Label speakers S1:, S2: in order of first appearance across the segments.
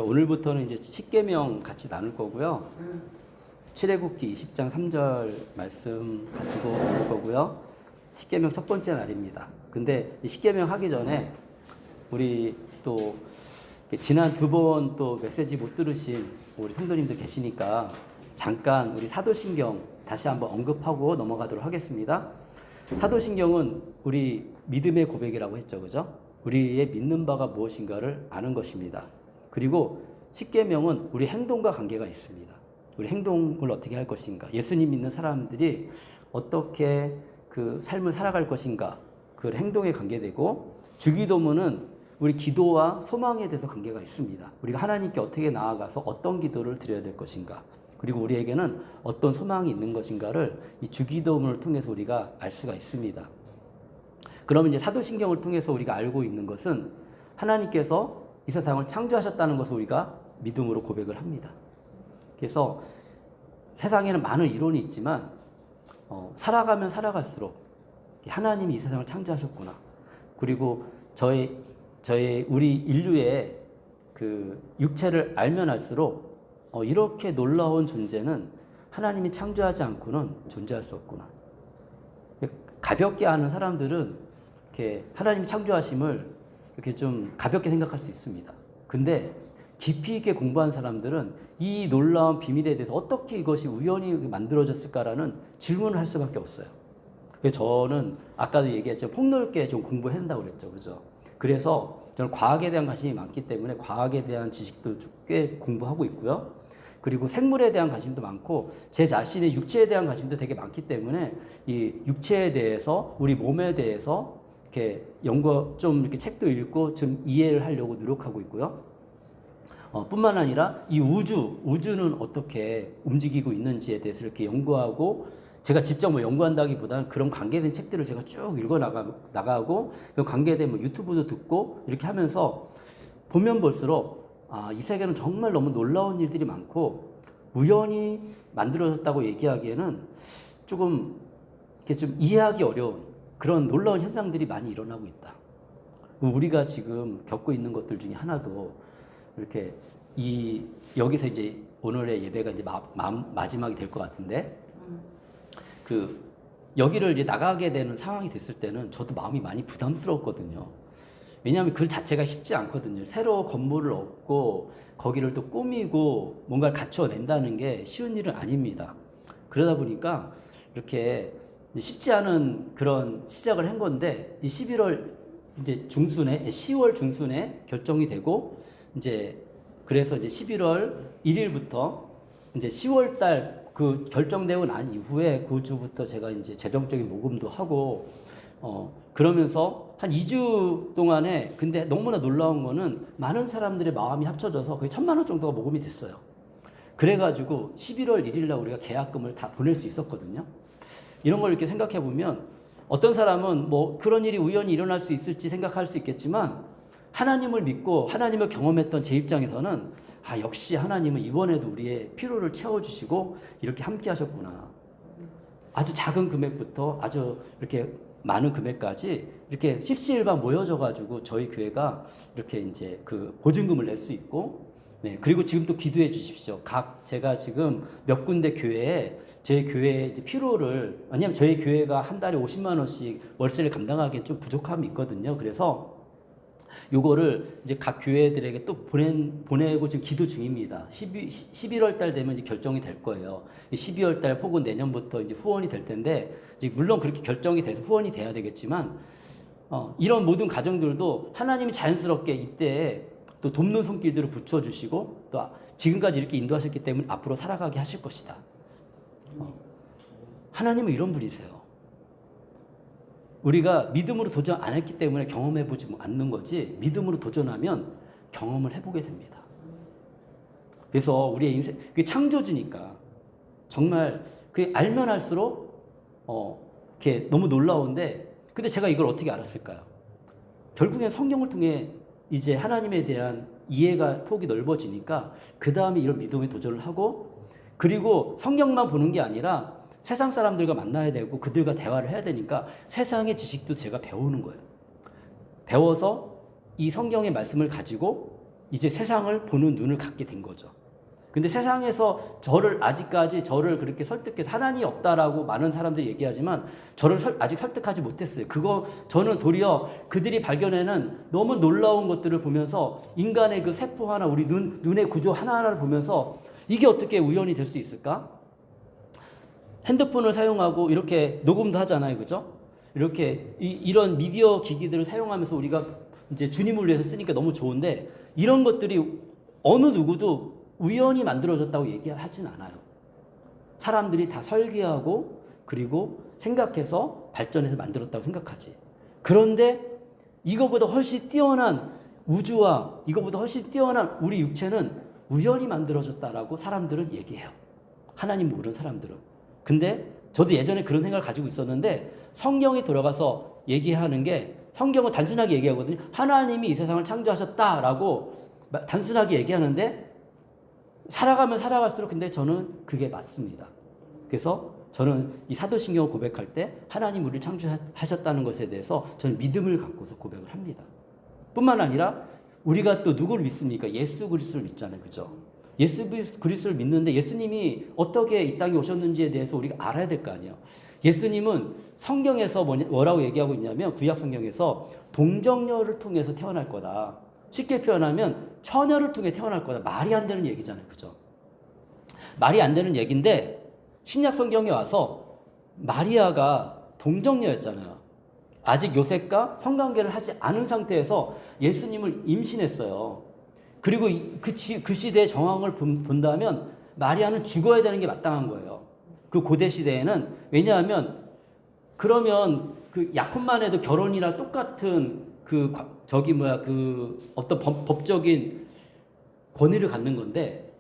S1: 오늘부터는 이제 십계명 같이 나눌 거고요. 출애굽기 20장 3절 말씀 가지고 올 거고요. 십계명 첫 번째 날입니다. 근데 이 십계명 하기 전에 우리 또 지난 두 번 또 메시지 못 들으신 우리 성도님들 계시니까 잠깐 우리 사도신경 다시 한번 언급하고 넘어가도록 하겠습니다. 사도신경은 우리 믿음의 고백이라고 했죠, 그죠? 우리의 믿는 바가 무엇인가를 아는 것입니다. 그리고 십계명은 우리 행동과 관계가 있습니다. 우리 행동을 어떻게 할 것인가, 예수님 믿는 사람들이 어떻게 그 삶을 살아갈 것인가, 그 행동에 관계되고, 주기도문은 우리 기도와 소망에 대해서 관계가 있습니다. 우리가 하나님께 어떻게 나아가서 어떤 기도를 드려야 될 것인가, 그리고 우리에게는 어떤 소망이 있는 것인가를 이 주기도문을 통해서 우리가 알 수가 있습니다. 그러면 이제 사도신경을 통해서 우리가 알고 있는 것은 하나님께서 이 세상을 창조하셨다는 것을 우리가 믿음으로 고백을 합니다. 그래서 세상에는 많은 이론이 있지만 살아가면 살아갈수록 하나님이 이 세상을 창조하셨구나, 그리고 우리 인류의 그 육체를 알면 알수록 이렇게 놀라운 존재는 하나님이 창조하지 않고는 존재할 수 없구나. 가볍게 아는 사람들은 이렇게 하나님이 창조하심을 이렇게 좀 가볍게 생각할 수 있습니다. 근데 깊이 있게 공부한 사람들은 이 놀라운 비밀에 대해서 어떻게 이것이 우연히 만들어졌을까라는 질문을 할 수밖에 없어요. 그래서 저는 아까도 얘기했죠. 폭넓게 좀 공부해야 된다고 그랬죠, 그죠? 그래서 저는 과학에 대한 관심이 많기 때문에 과학에 대한 지식도 꽤 공부하고 있고요. 그리고 생물에 대한 관심도 많고, 제 자신의 육체에 대한 관심도 되게 많기 때문에 이 육체에 대해서, 우리 몸에 대해서 이렇게 좀 이렇게 책도 읽고 좀 이해를 하려고 노력하고 있고요. 뿐만 아니라 이 우주는 어떻게 움직이고 있는지에 대해서 이렇게 연구하고, 제가 직접 연구한다기보다는 그런 관계된 책들을 제가 쭉 읽어 나가고, 그 관계된 유튜브도 듣고 이렇게 하면서 보면 볼수록 이 세계는 정말 너무 놀라운 일들이 많고, 우연히 만들어졌다고 얘기하기에는 조금 이렇게 좀 이해하기 어려운 그런 놀라운 현상들이 많이 일어나고 있다. 우리가 지금 겪고 있는 것들 중에 하나도 이렇게 여기서 이제 오늘의 예배가 이제 마지막이 될 것 같은데, 여기를 이제 나가게 되는 상황이 됐을 때는 저도 마음이 많이 부담스러웠거든요. 왜냐하면 그 자체가 쉽지 않거든요. 새로 건물을 얻고 거기를 또 꾸미고 뭔가를 갖춰낸다는 게 쉬운 일은 아닙니다. 그러다 보니까 이렇게 쉽지 않은 그런 시작을 한 건데, 이 11월 이제 10월 중순에 결정이 되고, 그래서 이제 11월 1일부터 이제 10월 달 그 결정되고 난 이후에 그 주부터 제가 이제 재정적인 모금도 하고, 그러면서 한 2주 동안에, 근데 너무나 놀라운 거는 많은 사람들의 마음이 합쳐져서 거의 1,000만 원 정도가 모금이 됐어요. 그래가지고 11월 1일 날 우리가 계약금을 다 보낼 수 있었거든요. 이런 걸 이렇게 생각해 보면, 어떤 사람은 뭐 그런 일이 우연히 일어날 수 있을지 생각할 수 있겠지만, 하나님을 믿고 하나님을 경험했던 제 입장에서는 역시 하나님은 이번에도 우리의 필요를 채워주시고 이렇게 함께 하셨구나. 아주 작은 금액부터 아주 이렇게 많은 금액까지 이렇게 십시일반 모여져 가지고 저희 교회가 이렇게 이제 그 보증금을 낼 수 있고, 네, 그리고 지금 또 기도해 주십시오. 제가 지금 몇 군데 교회에 제 교회의 필요를, 왜냐면 저희 교회가 한 달에 50만 원씩 월세를 감당하기엔 좀 부족함이 있거든요. 그래서 요거를 이제 각 교회들에게 또 보내고 지금 기도 중입니다. 11월 달 되면 이제 결정이 될 거예요. 12월 달 혹은 내년부터 이제 후원이 될 텐데, 이제 물론 그렇게 결정이 돼서 후원이 돼야 되겠지만, 이런 모든 가정들도 하나님이 자연스럽게 이때 또 돕는 손길들을 붙여주시고, 또 지금까지 이렇게 인도하셨기 때문에 앞으로 살아가게 하실 것이다. 하나님은 이런 분이세요. 우리가 믿음으로 도전 안 했기 때문에 경험해보지 않는 거지, 믿음으로 도전하면 경험을 해보게 됩니다. 그래서 우리의 인생, 그게 창조주니까 정말 그게 알면 알수록 이렇게 너무 놀라운데, 근데 제가 이걸 어떻게 알았을까요? 결국엔 성경을 통해 이제 하나님에 대한 이해가 폭이 넓어지니까 그 다음에 이런 믿음에 도전을 하고, 그리고 성경만 보는 게 아니라 세상 사람들과 만나야 되고 그들과 대화를 해야 되니까 세상의 지식도 제가 배우는 거예요. 배워서 이 성경의 말씀을 가지고 이제 세상을 보는 눈을 갖게 된 거죠. 근데 세상에서 아직까지 저를 그렇게 설득해서 하나님이 없다라고 많은 사람들이 얘기하지만 저를 아직 설득하지 못했어요. 저는 도리어 그들이 발견하는 너무 놀라운 것들을 보면서 인간의 그 세포 하나, 우리 눈의 구조 하나하나를 보면서 이게 어떻게 우연이 될 수 있을까? 핸드폰을 사용하고 이렇게 녹음도 하잖아요. 그죠? 이렇게 이런 미디어 기기들을 사용하면서 우리가 이제 주님을 위해서 쓰니까 너무 좋은데 이런 것들이 어느 누구도 우연히 만들어졌다고 얘기하진 않아요. 사람들이 다 설계하고 그리고 생각해서 발전해서 만들었다고 생각하지. 그런데 이거보다 훨씬 뛰어난 우주와 이거보다 훨씬 뛰어난 우리 육체는 우연히 만들어졌다라고 사람들은 얘기해요. 하나님 모르는 사람들은. 근데 저도 예전에 그런 생각을 가지고 있었는데 성경에 들어가서 얘기하는 게 성경은 단순하게 얘기하거든요. 하나님이 이 세상을 창조하셨다라고 단순하게 얘기하는데 살아가면 살아갈수록 근데 저는 그게 맞습니다. 그래서 저는 이 사도신경을 고백할 때 하나님 우리를 창조하셨다는 것에 대해서 저는 믿음을 갖고서 고백을 합니다. 뿐만 아니라 우리가 또 누구를 믿습니까? 예수 그리스도를 믿잖아요. 그죠? 예수 그리스도를 믿는데 예수님이 어떻게 이 땅에 오셨는지에 대해서 우리가 알아야 될 거 아니에요. 예수님은 성경에서 뭐라고 얘기하고 있냐면 구약 성경에서 동정녀를 통해서 태어날 거다. 쉽게 표현하면 처녀를 통해 태어날 거다. 말이 안 되는 얘기잖아요. 그죠? 말이 안 되는 얘기인데 신약 성경에 와서 마리아가 동정녀였잖아요. 아직 요셉과 성관계를 하지 않은 상태에서 예수님을 임신했어요. 그리고 그 시대의 정황을 본다면 마리아는 죽어야 되는 게 마땅한 거예요. 그 고대 시대에는. 왜냐하면 그러면 그 약혼만 해도 결혼이랑 똑같은 어떤 법적인 권위를 갖는 건데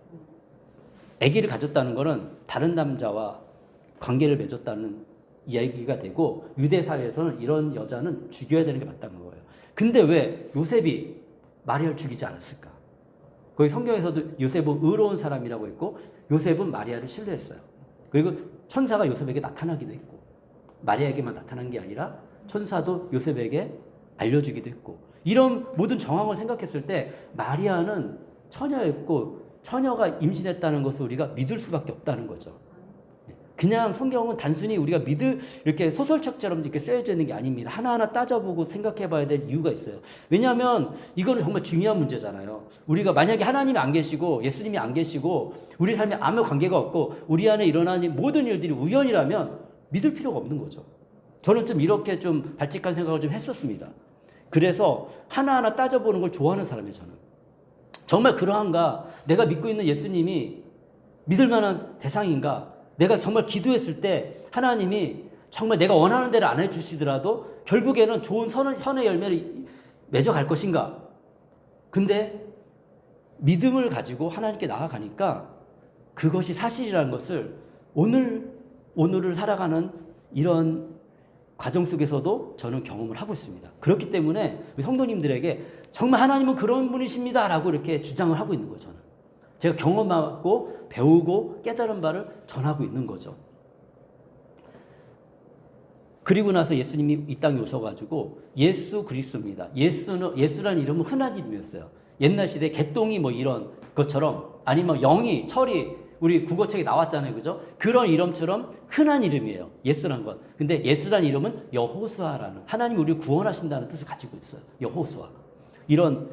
S1: 아기를 가졌다는 거는 다른 남자와 관계를 맺었다는 이야기가 되고 유대 사회에서는 이런 여자는 죽여야 되는 게 마땅한 거예요. 근데 왜 요셉이 마리아를 죽이지 않았을까? 거기 성경에서도 요셉은 의로운 사람이라고 했고 요셉은 마리아를 신뢰했어요. 그리고 천사가 요셉에게 나타나기도 했고 마리아에게만 나타난 게 아니라 천사도 요셉에게 알려주기도 했고 이런 모든 정황을 생각했을 때 마리아는 처녀였고 처녀가 임신했다는 것을 우리가 믿을 수밖에 없다는 거죠. 그냥 성경은 단순히 우리가 이렇게 소설책처럼 이렇게 쓰여져 있는 게 아닙니다. 하나하나 따져보고 생각해 봐야 될 이유가 있어요. 왜냐하면 이거는 정말 중요한 문제잖아요. 우리가 만약에 하나님이 안 계시고 예수님이 안 계시고 우리 삶에 아무 관계가 없고 우리 안에 일어나는 모든 일들이 우연이라면 믿을 필요가 없는 거죠. 저는 좀 이렇게 좀 발칙한 생각을 좀 했었습니다. 그래서 하나하나 따져보는 걸 좋아하는 사람이에요. 저는. 정말 그러한가? 내가 믿고 있는 예수님이 믿을 만한 대상인가? 내가 정말 기도했을 때 하나님이 정말 내가 원하는 대로 안 해주시더라도 결국에는 좋은 선의 열매를 맺어갈 것인가? 근데 믿음을 가지고 하나님께 나아가니까 그것이 사실이라는 것을 오늘을 살아가는 이런 과정 속에서도 저는 경험을 하고 있습니다. 그렇기 때문에 우리 성도님들에게 정말 하나님은 그런 분이십니다 라고 이렇게 주장을 하고 있는 거죠. 저는. 제가 경험하고 배우고 깨달은 바를 전하고 있는 거죠. 그리고 나서 예수님이 이 땅에 오셔가지고 예수 그리스도입니다. 예수라는 이름은 흔한 이름이었어요. 옛날 시대에 개똥이 뭐 이런 것처럼 아니면 영이, 철이 우리 국어책에 나왔잖아요. 그죠? 그런 이름처럼 흔한 이름이에요. 예수라는 것. 근데 예수라는 이름은 여호수아라는 하나님이 우리를 구원하신다는 뜻을 가지고 있어요. 여호수아. 이런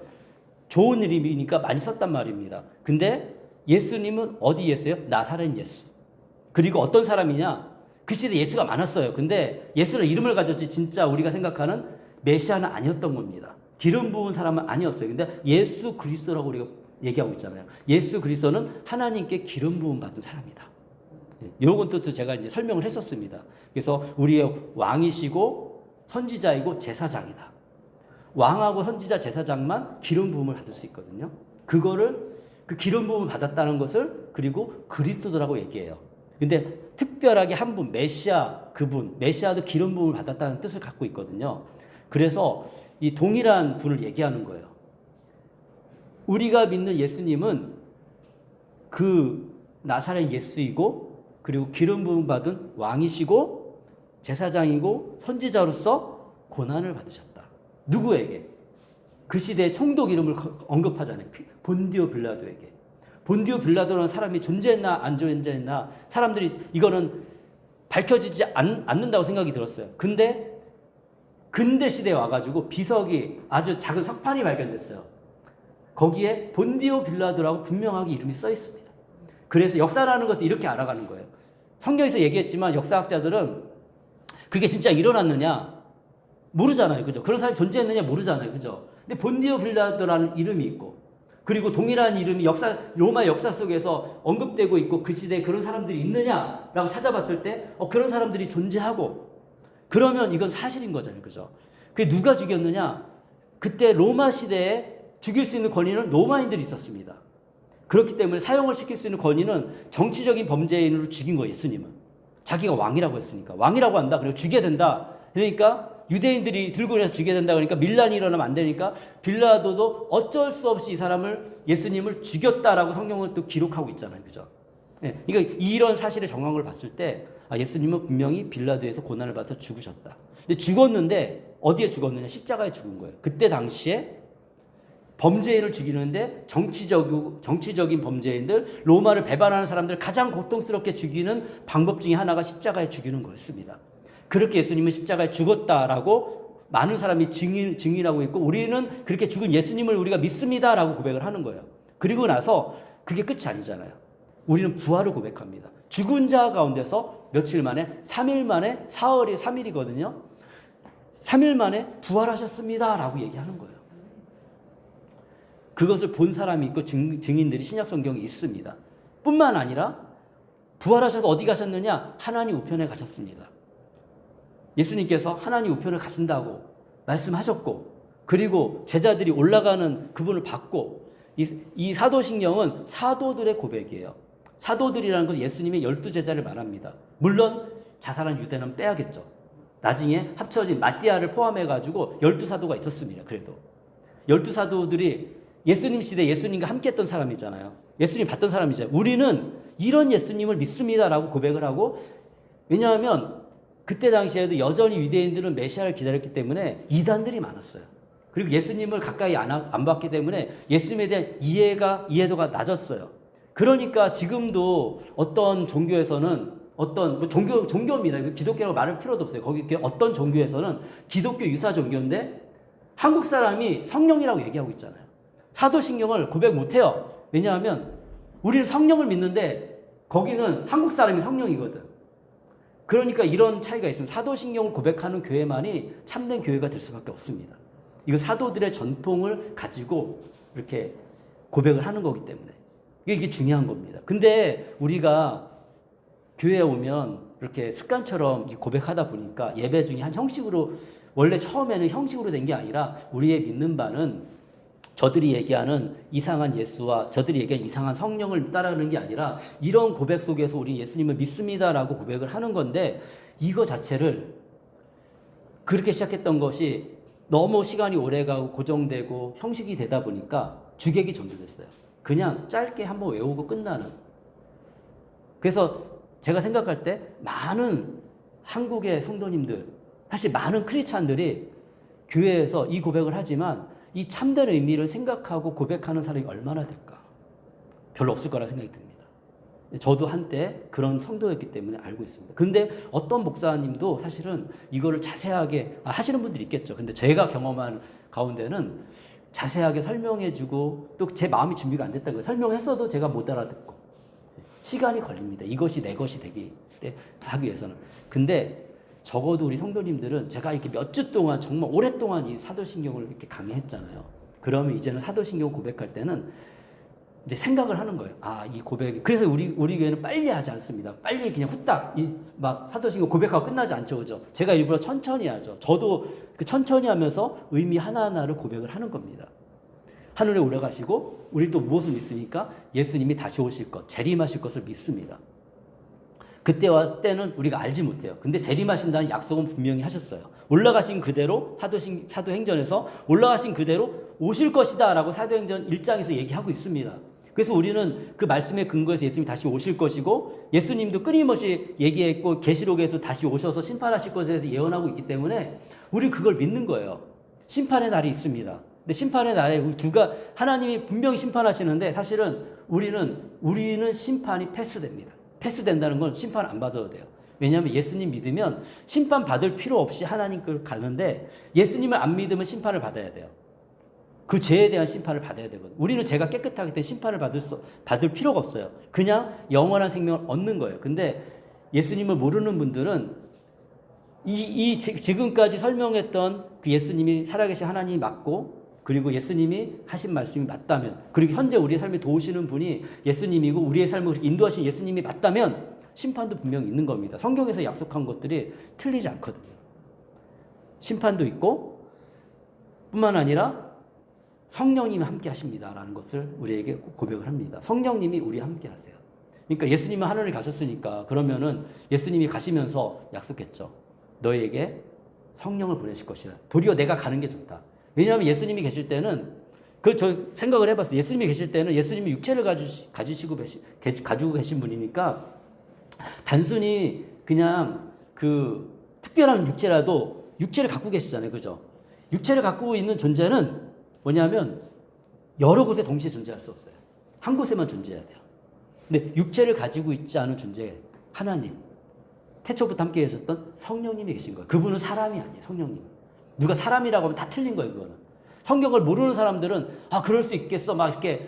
S1: 좋은 이름이니까 많이 썼단 말입니다. 근데 예수님은 어디 예수예요? 나사렛 예수. 그리고 어떤 사람이냐? 그 시대에 예수가 많았어요. 근데 예수는 이름을 가졌지 진짜 우리가 생각하는 메시아는 아니었던 겁니다. 기름 부은 사람은 아니었어요. 근데 예수 그리스도라고 우리가 얘기하고 있잖아요. 예수 그리스도는 하나님께 기름 부음 받은 사람이다. 이런 것도 제가 이제 설명을 했었습니다. 그래서 우리의 왕이시고 선지자이고 제사장이다. 왕하고 선지자 제사장만 기름 부음을 받을 수 있거든요. 그 기름 부음을 받았다는 것을 그리고 그리스도라고 얘기해요. 근데 특별하게 한 분, 메시아도 기름 부음을 받았다는 뜻을 갖고 있거든요. 그래서 이 동일한 분을 얘기하는 거예요. 우리가 믿는 예수님은 그 나사렛 예수이고 그리고 기름 부음 받은 왕이시고 제사장이고 선지자로서 고난을 받으셨다. 누구에게? 그 시대의 총독 이름을 언급하잖아요. 본디오 빌라도에게. 본디오 빌라도라는 사람이 존재했나 안 존재했나 사람들이 이거는 밝혀지지 않는다고 생각이 들었어요. 근데 근대 시대에 와가지고 비석이 아주 작은 석판이 발견됐어요. 거기에 본디오 빌라도라고 분명하게 이름이 써 있습니다. 그래서 역사라는 것을 이렇게 알아가는 거예요. 성경에서 얘기했지만 역사학자들은 그게 진짜 일어났느냐 모르잖아요. 그죠? 그런 사람이 존재했느냐 모르잖아요. 그죠? 근데 본디오 빌라도라는 이름이 있고 그리고 동일한 이름이 로마 역사 속에서 언급되고 있고 그 시대에 그런 사람들이 있느냐라고 찾아봤을 때 그런 사람들이 존재하고 그러면 이건 사실인 거잖아요. 그죠? 그게 누가 죽였느냐? 그때 로마 시대에 죽일 수 있는 권위는 로마인들이 있었습니다. 그렇기 때문에 사형을 시킬 수 있는 권위는 정치적인 범죄인으로 죽인 거예요. 예수님은. 자기가 왕이라고 했으니까. 왕이라고 한다. 그리고 죽여야 된다. 그러니까 유대인들이 들고 일어나서 죽여야 된다. 그러니까 밀란이 일어나면 안 되니까 빌라도도 어쩔 수 없이 이 사람을 예수님을 죽였다라고 성경은 또 기록하고 있잖아요. 그죠? 네. 그러니까 이런 사실의 정황을 봤을 때 예수님은 분명히 빌라도에서 고난을 받아서 죽으셨다. 근데 죽었는데 어디에 죽었느냐? 십자가에 죽은 거예요. 그때 당시에 범죄인을 죽이는데 정치적인 범죄인들, 로마를 배반하는 사람들 가장 고통스럽게 죽이는 방법 중에 하나가 십자가에 죽이는 거였습니다. 그렇게 예수님은 십자가에 죽었다라고 많은 사람이 증인하고 있고 우리는 그렇게 죽은 예수님을 우리가 믿습니다라고 고백을 하는 거예요. 그리고 나서 그게 끝이 아니잖아요. 우리는 부활을 고백합니다. 죽은 자 가운데서 며칠 만에 3일 만에 사흘이 3일이거든요. 3일 만에 부활하셨습니다라고 얘기하는 거예요. 그것을 본 사람이 있고 증인들이 신약 성경에 있습니다. 뿐만 아니라 부활하셔서 어디 가셨느냐? 하나님 우편에 가셨습니다. 예수님께서 하나님 우편을 가신다고 말씀하셨고 그리고 제자들이 올라가는 그분을 받고 이 사도신경은 사도들의 고백이에요. 사도들이라는 건 예수님의 12제자를 말합니다. 물론 자살한 유대는 빼야겠죠. 나중에 합쳐진 마띠아를 포함해가지고 12사도가 있었습니다. 그래도 12사도들이 예수님 시대 예수님과 함께 했던 사람이잖아요. 예수님 봤던 사람이잖아요. 우리는 이런 예수님을 믿습니다라고 고백을 하고 왜냐하면 그때 당시에도 여전히 유대인들은 메시아를 기다렸기 때문에 이단들이 많았어요. 그리고 예수님을 가까이 안 봤기 때문에 예수님에 대한 이해도가 낮았어요. 그러니까 지금도 어떤 종교에서는 종교입니다. 기독교라고 말할 필요도 없어요. 거기 어떤 종교에서는 기독교 유사 종교인데 한국 사람이 성령이라고 얘기하고 있잖아요. 사도신경을 고백 못해요. 왜냐하면 우리는 성령을 믿는데 거기는 한국 사람이 성령이거든. 그러니까 이런 차이가 있습니다. 사도신경을 고백하는 교회만이 참된 교회가 될 수밖에 없습니다. 이건 사도들의 전통을 가지고 이렇게 고백을 하는 거기 때문에 이게 중요한 겁니다. 근데 우리가 교회에 오면 이렇게 습관처럼 고백하다 보니까 예배 중에 한 형식으로 원래 처음에는 형식으로 된 게 아니라 우리의 믿는 바는 저들이 얘기하는 이상한 예수와 저들이 얘기하는 이상한 성령을 따르는 게 아니라 이런 고백 속에서 우리 예수님을 믿습니다라고 고백을 하는 건데 이거 자체를 그렇게 시작했던 것이 너무 시간이 오래가고 고정되고 형식이 되다 보니까 주객이 전도됐어요. 그냥 짧게 한번 외우고 끝나는. 그래서 제가 생각할 때 많은 한국의 성도님들 사실 많은 크리스찬들이 교회에서 이 고백을 하지만 이 참된 의미를 생각하고 고백하는 사람이 얼마나 될까? 별로 없을 거라 생각이 듭니다. 저도 한때 그런 성도였기 때문에 알고 있습니다. 근데 어떤 목사님도 사실은 이거를 자세하게 하시는 분들이 있겠죠. 근데 제가 경험한 가운데는 자세하게 설명해주고 또 제 마음이 준비가 안 됐다는 거예요. 설명했어도 제가 못 알아듣고 시간이 걸립니다. 이것이 내 것이 하기 위해서는. 근데 적어도 우리 성도님들은 제가 이렇게 몇 주 동안 정말 오랫동안 이 사도신경을 이렇게 강의했잖아요. 그러면 이제는 사도신경 고백할 때는 이제 생각을 하는 거예요. 이 고백이. 그래서 우리 교회는 빨리 하지 않습니다. 빨리 그냥 후딱 막 사도신경 고백하고 끝나지 않죠. 그죠? 제가 일부러 천천히 하죠. 저도 그 천천히 하면서 의미 하나하나를 고백을 하는 겁니다. 하늘에 올라가시고 우리 또 무엇을 믿습니까? 예수님이 다시 오실 것, 재림하실 것을 믿습니다. 그때와 때는 우리가 알지 못해요. 근데 재림하신다는 약속은 분명히 하셨어요. 올라가신 그대로 사도행전에서 올라가신 그대로 오실 것이다 라고 사도행전 1장에서 얘기하고 있습니다. 그래서 우리는 그 말씀에 근거해서 예수님이 다시 오실 것이고 예수님도 끊임없이 얘기했고 계시록에서 다시 오셔서 심판하실 것에 대해서 예언하고 있기 때문에 우리 그걸 믿는 거예요. 심판의 날이 있습니다. 근데 심판의 날에 우리 하나님이 분명히 심판하시는데 사실은 우리는 심판이 패스됩니다. 패스된다는 건 심판 안 받아도 돼요. 왜냐하면 예수님 믿으면 심판 받을 필요 없이 하나님 걸 가는데 예수님을 안 믿으면 심판을 받아야 돼요. 그 죄에 대한 심판을 받아야 되거든요. 우리는 죄가 깨끗하기 때문에 심판을 받을 필요가 없어요. 그냥 영원한 생명을 얻는 거예요. 근데 예수님을 모르는 분들은 지금까지 설명했던 그 예수님이 살아계신 하나님이 맞고, 그리고 예수님이 하신 말씀이 맞다면, 그리고 현재 우리의 삶에 도우시는 분이 예수님이고 우리의 삶을 인도하신 예수님이 맞다면 심판도 분명히 있는 겁니다. 성경에서 약속한 것들이 틀리지 않거든요. 심판도 있고 뿐만 아니라 성령님이 함께 하십니다라는 것을 우리에게 고백을 합니다. 성령님이 우리와 함께 하세요. 그러니까 예수님은 하늘을 가셨으니까 그러면은 예수님이 가시면서 약속했죠. 너에게 성령을 보내실 것이다. 도리어 내가 가는 게 좋다. 왜냐하면 예수님이 계실 때는 저 생각을 해봤어요. 예수님이 계실 때는 예수님이 육체를 가지고 계신 분이니까 단순히 그냥 그 특별한 육체라도 육체를 갖고 계시잖아요. 그죠? 육체를 갖고 있는 존재는 뭐냐면 여러 곳에 동시에 존재할 수 없어요. 한 곳에만 존재해야 돼요. 근데 육체를 가지고 있지 않은 존재 하나님, 태초부터 함께 계셨던 성령님이 계신 거예요. 그분은 사람이 아니에요. 성령님. 누가 사람이라고 하면 다 틀린 거예요. 그거는. 성경을 모르는 사람들은 그럴 수 있겠어 막 이렇게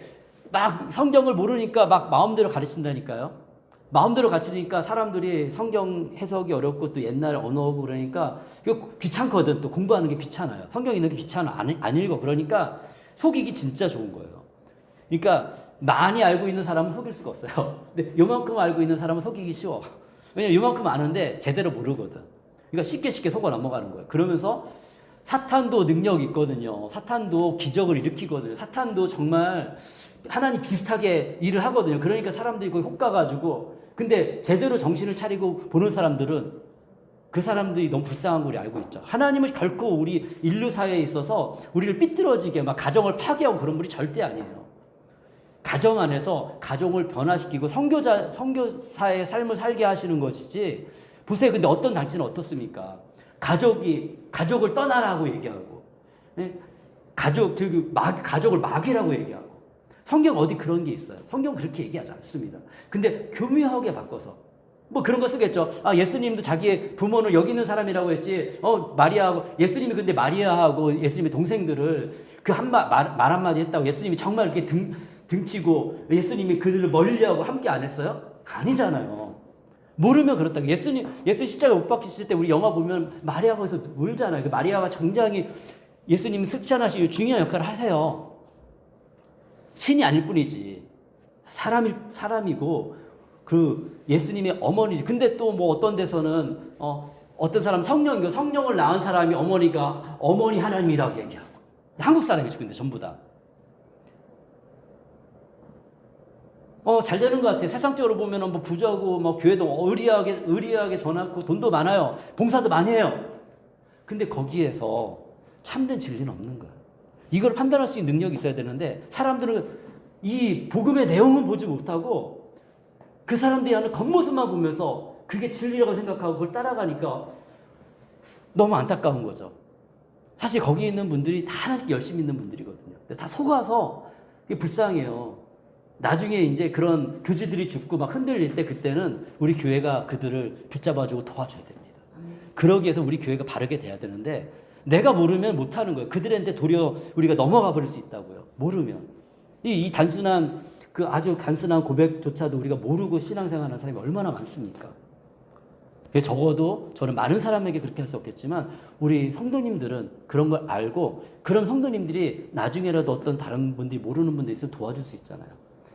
S1: 막 성경을 모르니까 막 마음대로 가르친다니까요. 마음대로 가르치니까 사람들이 성경 해석이 어렵고 또 옛날 언어고 그러니까 이거 귀찮거든. 또 공부하는 게 귀찮아요. 성경 있는 게 귀찮아. 안 읽어. 그러니까 속이기 진짜 좋은 거예요. 그러니까 많이 알고 있는 사람은 속일 수가 없어요. 근데 요만큼 알고 있는 사람은 속이기 쉬워. 왜냐면 요만큼 아는데 제대로 모르거든. 그러니까 쉽게 속아 넘어가는 거예요. 그러면서 사탄도 능력이 있거든요. 사탄도 기적을 일으키거든요. 사탄도 정말 하나님 비슷하게 일을 하거든요. 그러니까 사람들이 거기 혹 가가지고, 근데 제대로 정신을 차리고 보는 사람들은 그 사람들이 너무 불쌍한 걸 알고 있죠. 하나님은 결코 우리 인류 사회에 있어서 우리를 삐뚤어지게 막 가정을 파괴하고 그런 분이 절대 아니에요. 가정 안에서 가정을 변화시키고 선교사의 삶을 살게 하시는 것이지. 보세요. 근데 어떤 단체는 어떻습니까? 가족을 떠나라고 얘기하고, 가족을 마귀라고 얘기하고. 성경 어디 그런 게 있어요? 성경은 그렇게 얘기하지 않습니다. 근데 교묘하게 바꿔서 뭐 그런 거 쓰겠죠. 예수님도 자기의 부모는 여기 있는 사람이라고 했지. 마리아하고, 예수님이 근데 마리아하고 예수님의 동생들을 그 말 한마디 했다고 예수님이 정말 이렇게 등치고 예수님이 그들을 멀리하고 함께 안 했어요? 아니잖아요. 모르면 그렇다고. 예수 십자가에 못 박히실 때 우리 영화 보면 마리아가 거기서 울잖아요. 그 마리아가 굉장히 예수님이 승천하시고 중요한 역할을 하세요. 신이 아닐 뿐이지. 사람이고 그 예수님의 어머니지. 근데 또 뭐 어떤 데서는 어떤 사람 성령을 낳은 사람이 어머니 하나님이라고 얘기하고. 한국 사람이죠. 근데 전부 다. 잘 되는 것 같아요. 세상적으로 보면은 뭐 부자고 뭐 교회도 의리하게 전하고 돈도 많아요. 봉사도 많이 해요. 근데 거기에서 참된 진리는 없는 거예요. 이걸 판단할 수 있는 능력이 있어야 되는데 사람들은 이 복음의 내용은 보지 못하고 그 사람들이 하는 겉모습만 보면서 그게 진리라고 생각하고 그걸 따라가니까 너무 안타까운 거죠. 사실 거기 있는 분들이 다 하나님께 열심히 있는 분들이거든요. 근데 다 속아서 그게 불쌍해요. 나중에 이제 그런 교주들이 죽고 막 흔들릴 때 그때는 우리 교회가 그들을 붙잡아주고 도와줘야 됩니다. 그러기 위해서 우리 교회가 바르게 돼야 되는데 내가 모르면 못하는 거예요. 그들한테 도리어 우리가 넘어가 버릴 수 있다고요. 모르면. 이 아주 단순한 고백조차도 우리가 모르고 신앙생활하는 사람이 얼마나 많습니까? 적어도 저는 많은 사람에게 그렇게 할 수 없겠지만 우리 성도님들은 그런 걸 알고 그런 성도님들이 나중에라도 어떤 다른 분들이 모르는 분들이 있으면 도와줄 수 있잖아요.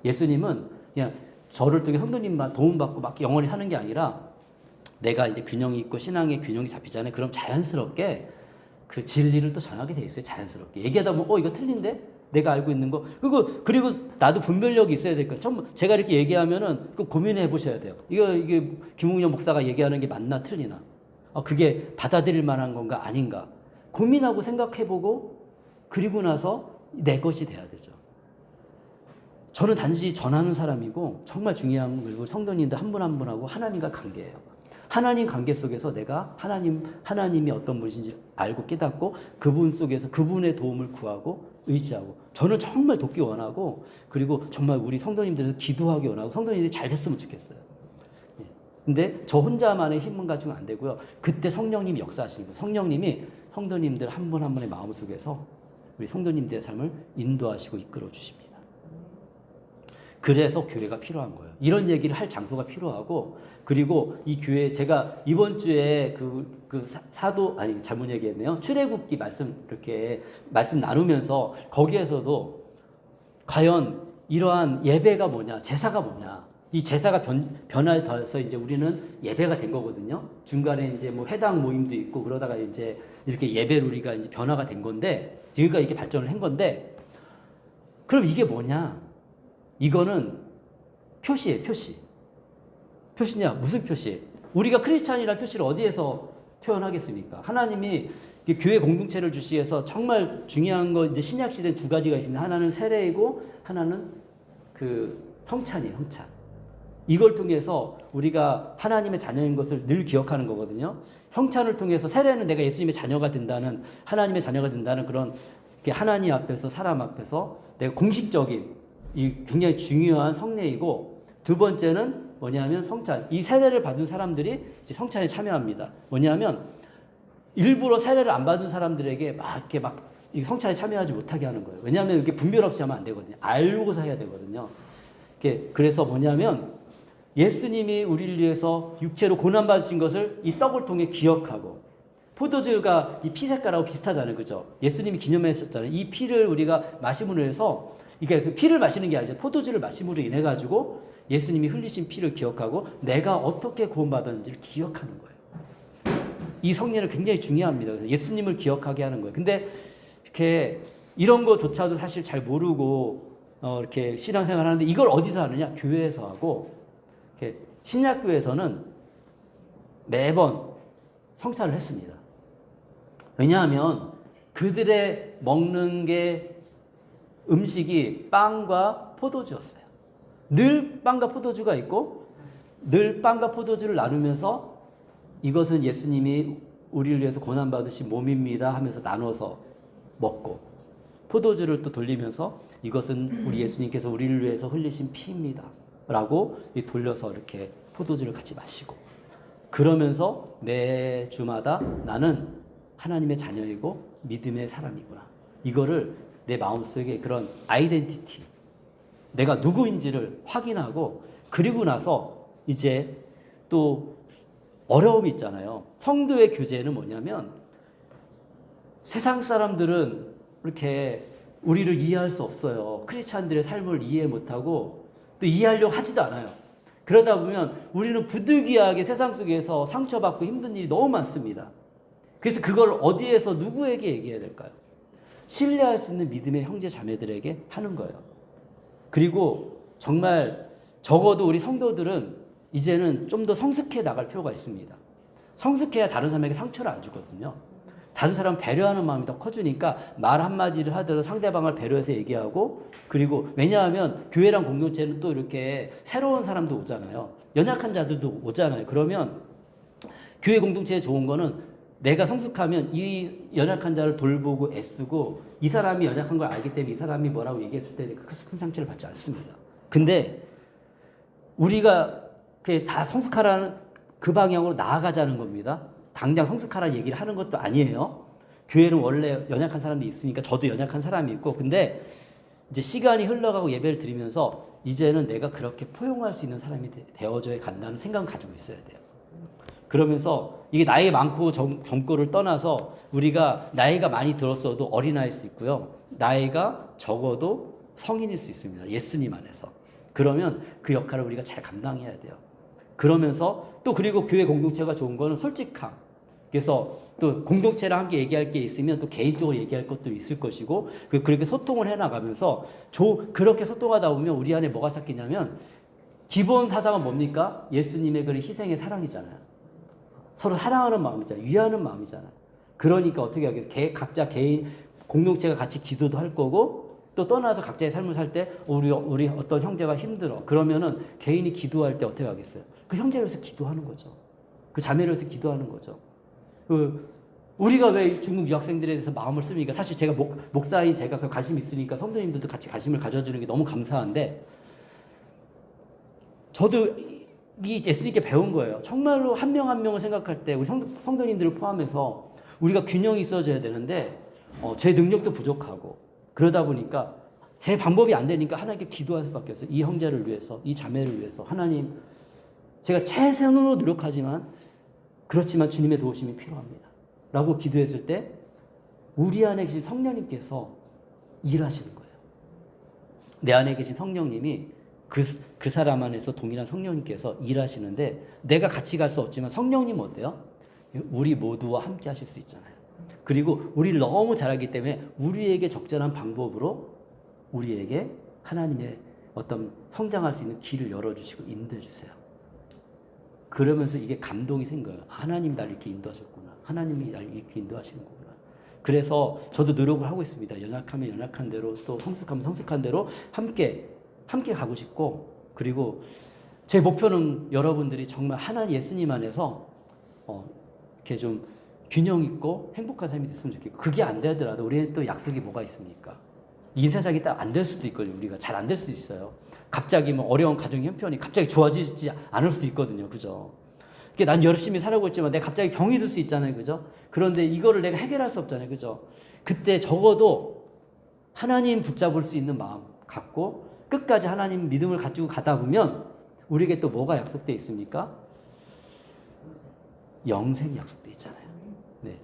S1: 예수님은 그냥 저를 통해 성도님만 도움받고 막 영원히 사는 게 아니라 내가 이제 균형이 있고 신앙의 균형이 잡히잖아요. 그럼 자연스럽게 그 진리를 또 전하게 돼 있어요. 자연스럽게. 얘기하다 보면 이거 틀린데? 내가 알고 있는 거. 그리고 나도 분별력이 있어야 될 거예요. 제가 이렇게 얘기하면은 고민해 보셔야 돼요. 이게 김웅현 목사가 얘기하는 게 맞나 틀리나. 그게 받아들일 만한 건가 아닌가. 고민하고 생각해 보고 그리고 나서 내 것이 돼야 되죠. 저는 단지 전하는 사람이고 정말 중요한 건 성도님들 한 분 한 분하고 하나님과 관계예요. 하나님 관계 속에서 내가 하나님이 어떤 분이신지 알고 깨닫고 그분 속에서 그분의 도움을 구하고 의지하고 저는 정말 돕기 원하고 그리고 정말 우리 성도님들에서 기도하기 원하고 성도님들이 잘 됐으면 좋겠어요. 예. 근데 저 혼자만의 힘은 가지고는 안 되고요. 그때 성령님이 역사하시는 거예요. 성령님이 성도님들 한 분 한 분의 마음 속에서 우리 성도님들의 삶을 인도하시고 이끌어 주십니다. 그래서 교회가 필요한 거예요. 이런 얘기를 할 장소가 필요하고 그리고 이 교회 제가 이번 주에 잘못 얘기했네요. 출애굽기 이렇게 말씀 나누면서 거기에서도 과연 이러한 예배가 뭐냐, 제사가 뭐냐. 이 제사가 변화돼서 이제 우리는 예배가 된 거거든요. 중간에 이제 뭐 회당 모임도 있고 그러다가 이제 이렇게 예배로 우리가 이제 변화가 된 건데 지금까지 이렇게 발전을 한 건데 그럼 이게 뭐냐? 이거는 표시예요, 표시. 표시냐? 무슨 표시? 우리가 크리스찬이라는 표시를 어디에서 표현하겠습니까? 하나님이 교회 공동체를 주시해서 정말 중요한 건 이제 신약 시대에 두 가지가 있습니다. 하나는 세례이고 하나는 성찬이에요, 성찬. 이걸 통해서 우리가 하나님의 자녀인 것을 늘 기억하는 거거든요. 성찬을 통해서 세례는 내가 예수님의 자녀가 된다는 하나님의 자녀가 된다는 그런 하나님 앞에서 사람 앞에서 내가 공식적인 이 굉장히 중요한 성례이고 두 번째는 뭐냐면 성찬. 이 세례를 받은 사람들이 이제 성찬에 참여합니다. 뭐냐면 일부러 세례를 안 받은 사람들에게 이렇게 성찬에 참여하지 못하게 하는 거예요. 왜냐하면 이렇게 분별 없이 하면 안 되거든요. 알고서 해야 되거든요. 그래서 뭐냐면 예수님이 우리를 위해서 육체로 고난받으신 것을 이 떡을 통해 기억하고 포도주가 이 피 색깔하고 비슷하잖아요. 그죠? 예수님이 기념했었잖아요. 이 피를 우리가 마심으로 해서 이게 그 피를 마시는 게 아니죠. 포도주를 마심으로 인해 가지고 예수님이 흘리신 피를 기억하고 내가 어떻게 구원받았는지를 기억하는 거예요. 이 성례는 굉장히 중요합니다. 그래서 예수님을 기억하게 하는 거예요. 근데 이렇게 이런 거조차도 사실 잘 모르고 이렇게 신앙생활 하는데 이걸 어디서 하느냐? 교회에서 하고 이렇게 신약교회에서는 매번 성찬을 했습니다. 왜냐하면 그들의 먹는 게 음식이 빵과 포도주였어요. 늘 빵과 포도주가 있고 늘 빵과 포도주를 나누면서 이것은 예수님이 우리를 위해서 고난받으신 몸입니다 하면서 나눠서 먹고 포도주를 또 돌리면서 이것은 우리 예수님께서 우리를 위해서 흘리신 피입니다 라고 돌려서 이렇게 포도주를 같이 마시고 그러면서 매 주마다 나는 하나님의 자녀이고 믿음의 사람이구나. 이거를 내 마음속에 그런 아이덴티티, 내가 누구인지를 확인하고 그리고 나서 이제 또 어려움이 있잖아요. 성도의 교제는 뭐냐면 세상 사람들은 이렇게 우리를 이해할 수 없어요. 크리스찬들의 삶을 이해 못하고 또 이해하려고 하지도 않아요. 그러다 보면 우리는 부득이하게 세상 속에서 상처받고 힘든 일이 너무 많습니다. 그래서 그걸 어디에서 누구에게 얘기해야 될까요? 신뢰할 수 있는 믿음의 형제 자매들에게 하는 거예요. 그리고 정말 적어도 우리 성도들은 이제는 좀 더 성숙해 나갈 필요가 있습니다. 성숙해야 다른 사람에게 상처를 안 주거든요. 다른 사람 배려하는 마음이 더 커지니까 말 한마디를 하더라도 상대방을 배려해서 얘기하고 그리고 왜냐하면 교회랑 공동체는 또 이렇게 새로운 사람도 오잖아요. 연약한 자들도 오잖아요. 그러면 교회 공동체에 좋은 거는 내가 성숙하면 이 연약한 자를 돌보고 애쓰고 이 사람이 연약한 걸 알기 때문에 이 사람이 뭐라고 얘기했을 때 큰 상처를 받지 않습니다. 근데 우리가 다 성숙하라는 그 방향으로 나아가자는 겁니다. 당장 성숙하라는 얘기를 하는 것도 아니에요. 교회는 원래 연약한 사람도 있으니까 저도 연약한 사람이 있고 근데 이제 시간이 흘러가고 예배를 드리면서 이제는 내가 그렇게 포용할 수 있는 사람이 되어줘야 간다는 생각을 가지고 있어야 돼요. 그러면서 이게 나이 많고 젊고를 떠나서 우리가 나이가 많이 들었어도 어린아이일 수 있고요. 나이가 적어도 성인일 수 있습니다. 예수님 안에서. 그러면 그 역할을 우리가 잘 감당해야 돼요. 그러면서 또 그리고 교회 공동체가 좋은 거는 솔직함. 그래서 또 공동체랑 함께 얘기할 게 있으면 또 개인적으로 얘기할 것도 있을 것이고 그렇게 소통을 해나가면서 그렇게 소통하다 보면 우리 안에 뭐가 섞이냐면 기본 사상은 뭡니까? 예수님의 그 희생의 사랑이잖아요. 서로 사랑하는 마음이잖아요. 위하는 마음이잖아요. 그러니까 어떻게 하겠어요? 각자 개인 공동체가 같이 기도도 할 거고 또 떠나서 각자의 삶을 살 때 우리 어떤 형제가 힘들어. 그러면은 개인이 기도할 때 어떻게 하겠어요? 그 형제를 위해서 기도하는 거죠. 그 자매를 위해서 기도하는 거죠. 우리가 왜 중국 유학생들에 대해서 마음을 씁니까? 사실 제가 목사인 제가 그 관심이 있으니까 성도님들도 같이 관심을 가져주는 게 너무 감사한데, 저도 이 예수님께 배운 거예요. 정말로 한 명 한 명을 생각할 때 우리 성도님들을 포함해서 우리가 균형이 있어져야 되는데 제 능력도 부족하고 그러다 보니까 제 방법이 안 되니까 하나님께 기도할 수밖에 없어요. 이 형제를 위해서, 이 자매를 위해서. 하나님, 제가 최선으로 노력하지만 그렇지만 주님의 도우심이 필요합니다 라고 기도했을 때 우리 안에 계신 성령님께서 일하시는 거예요. 내 안에 계신 성령님이 그 사람 안에서 동일한 성령님께서 일하시는데, 내가 같이 갈 수 없지만 성령님은 어때요? 우리 모두와 함께 하실 수 있잖아요. 그리고 우리를 너무 잘하기 때문에 우리에게 적절한 방법으로 우리에게 하나님의 어떤 성장할 수 있는 길을 열어주시고 인도해 주세요. 그러면서 이게 감동이 생겨요. 하나님 날 이렇게 인도하셨구나. 하나님이 날 이렇게 인도하시는 거구나. 그래서 저도 노력을 하고 있습니다. 연약하면 연약한 대로, 또 성숙하면 성숙한 대로 함께 가고 싶고, 그리고 제 목표는 여러분들이 정말 하나님 예수님 안에서 이렇게 좀 균형 있고 행복한 삶이 됐으면 좋겠고, 그게 안 되더라도 우리는 또 약속이 뭐가 있습니까? 이 세상이 딱 안 될 수도 있거든요. 우리가 잘 안 될 수도 있어요. 갑자기 뭐 어려운 가정 형편이 갑자기 좋아지지 않을 수도 있거든요. 그죠? 난 열심히 살아오고 있지만 내가 갑자기 병이 들 수 있잖아요. 그죠? 그런데 이거를 내가 해결할 수 없잖아요. 그죠? 그때 적어도 하나님 붙잡을 수 있는 마음 갖고 끝까지 하나님 믿음을 가지고 가다 보면 우리에게 또 뭐가 약속되어 있습니까? 영생이 약속되어 있잖아요. 네.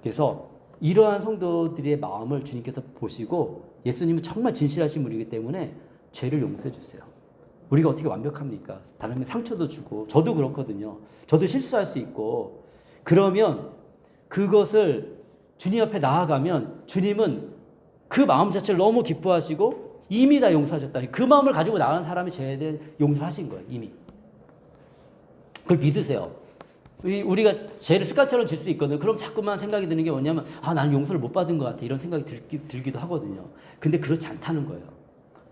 S1: 그래서 이러한 성도들의 마음을 주님께서 보시고, 예수님은 정말 진실하신 분이기 때문에 죄를 용서해 주세요. 우리가 어떻게 완벽합니까? 다른 면 상처도 주고, 저도 그렇거든요. 저도 실수할 수 있고, 그러면 그것을 주님 앞에 나아가면 주님은 그 마음 자체를 너무 기뻐하시고 이미 다 용서하셨다니, 그 마음을 가지고 나가는 사람이 죄에 대해 용서하신 거예요. 이미. 그걸 믿으세요. 우리가 죄를 습관처럼 질 수 있거든요. 그럼 자꾸만 생각이 드는 게 뭐냐면, 나는 용서를 못 받은 것 같아, 이런 생각이 들기도 하거든요. 근데 그렇지 않다는 거예요.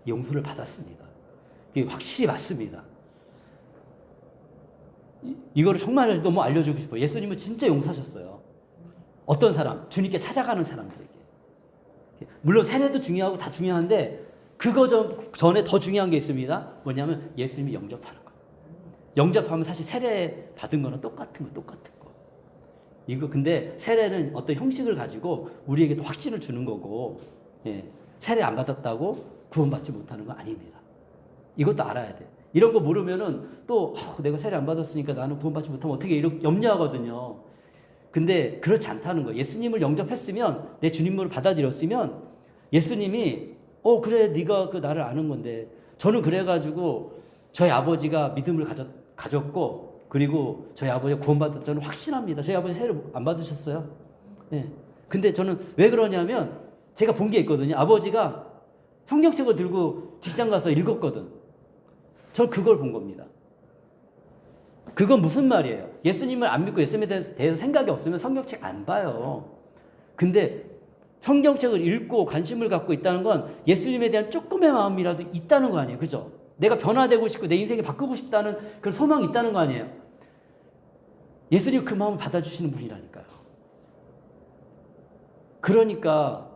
S1: 용서를 받았습니다. 이게 확실히 맞습니다. 이거를 정말 너무 알려주고 싶어요. 예수님은 진짜 용서하셨어요. 어떤 사람? 주님께 찾아가는 사람들에게. 물론 세례도 중요하고 다 중요한데 그거 전에 더 중요한 게 있습니다. 뭐냐면 예수님이 영접하는 거예요. 영접하면 사실 세례 받은 거는 똑같은 거. 이거 근데 세례는 어떤 형식을 가지고 우리에게 확신을 주는 거고, 세례 안 받았다고 구원받지 못하는 거 아닙니다. 이것도 알아야 돼. 이런 거 모르면은 또 내가 세례 안 받았으니까 나는 구원받지 못하면 어떻게 이렇게 염려하거든요. 근데 그렇지 않다는 거예요. 예수님을 영접했으면, 내 주님을 받아들였으면 예수님이 그래 네가 나를 아는 건데, 저는 그래가지고 저희 아버지가 믿음을 가졌고 그리고 저희 아버지가 구원받았다는 저는 확신합니다. 저희 아버지 세례 안 받으셨어요. 근데 저는 왜 그러냐면 제가 본 게 있거든요. 아버지가 성경책을 들고 직장 가서 읽었거든. 저는 그걸 본 겁니다. 그건 무슨 말이에요? 예수님을 안 믿고 예수님에 대해서 생각이 없으면 성경책 안 봐요. 근데 성경책을 읽고 관심을 갖고 있다는 건 예수님에 대한 조금의 마음이라도 있다는 거 아니에요. 그죠? 내가 변화되고 싶고 내 인생이 바꾸고 싶다는 그런 소망이 있다는 거 아니에요. 예수님 그 마음을 받아주시는 분이라니까요. 그러니까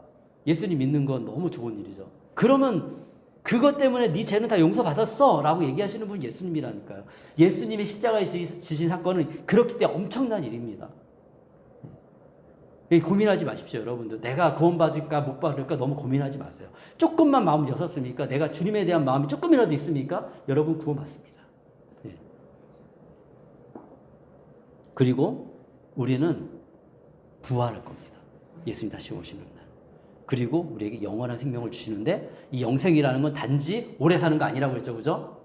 S1: 예수님 믿는 건 너무 좋은 일이죠. 그러면 그것 때문에 네 죄는 다 용서받았어 라고 얘기하시는 분이 예수님이라니까요. 예수님이 십자가에 지신 사건은 그렇기 때문에 엄청난 일입니다. 고민하지 마십시오, 여러분들. 내가 구원받을까 못 받을까 너무 고민하지 마세요. 조금만 마음을 여셨습니까? 내가 주님에 대한 마음이 조금이라도 있습니까? 여러분 구원받습니다. 그리고 우리는 부활할 겁니다. 예수님 다시 오시는 날. 그리고 우리에게 영원한 생명을 주시는데, 이 영생이라는 건 단지 오래 사는 거 아니라고 그랬죠. 그죠?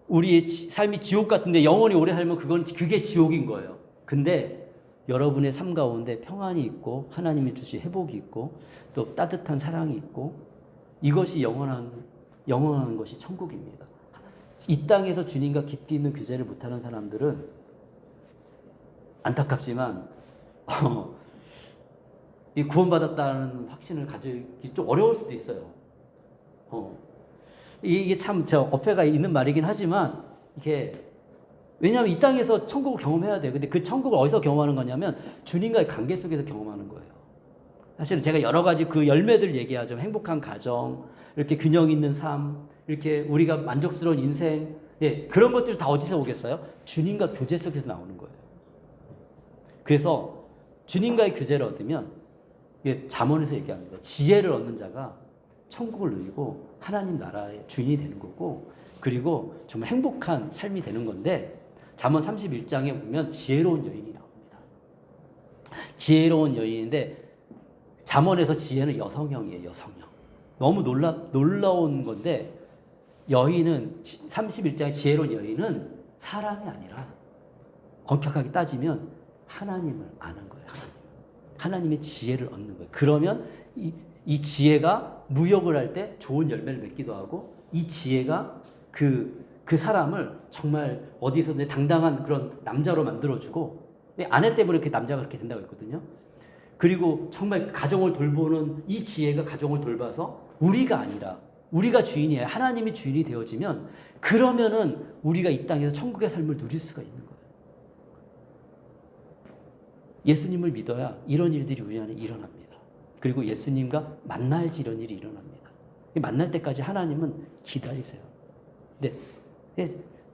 S1: 우리의 삶이 지옥 같은데 영원히 오래 살면 그게 지옥인 거예요. 근데 여러분의 삶 가운데 평안이 있고 하나님이 주신 회복이 있고 또 따뜻한 사랑이 있고, 이것이 영원한 것이 천국입니다. 이 땅에서 주님과 깊이 있는 교제를 못하는 사람들은 안타깝지만 이 구원받았다는 확신을 가지기 좀 어려울 수도 있어요. 이게 참 저 어폐가 있는 말이긴 하지만, 이게 왜냐하면 이 땅에서 천국을 경험해야 돼요. 근데 그 천국을 어디서 경험하는 거냐면 주님과의 관계 속에서 경험하는 거예요. 사실은 제가 여러 가지 그 열매들 얘기하죠. 행복한 가정, 이렇게 균형 있는 삶, 이렇게 우리가 만족스러운 인생, 예, 그런 것들이 다 어디서 오겠어요? 주님과 교제 속에서 나오는 거예요. 그래서 주님과의 교제를 얻으면, 예, 잠언에서 얘기합니다. 지혜를 얻는 자가 천국을 누리고 하나님 나라의 주인이 되는 거고, 그리고 정말 행복한 삶이 되는 건데, 잠언 31장에 보면 지혜로운 여인이 나옵니다. 지혜로운 여인인데 잠언에서 지혜는 여성형이에요. 여성형. 너무 놀라운 건데, 여인은 31장의 지혜로운 여인은 사람이 아니라 엄격하게 따지면 하나님을 아는 거예요. 하나님의 지혜를 얻는 거예요. 그러면 이 지혜가 무역을 할 때 좋은 열매를 맺기도 하고, 이 지혜가 그 사람을 정말 어디서든 당당한 그런 남자로 만들어주고, 아내 때문에 그 남자가 그렇게 된다고 했거든요. 그리고 정말 가정을 돌보는 이 지혜가 가정을 돌봐서 우리가 아니라 우리가 주인이에요. 하나님이 주인이 되어지면, 그러면은 우리가 이 땅에서 천국의 삶을 누릴 수가 있는 거예요. 예수님을 믿어야 이런 일들이 우리 안에 일어납니다. 그리고 예수님과 만나야지 이런 일이 일어납니다. 만날 때까지 하나님은 기다리세요. 근데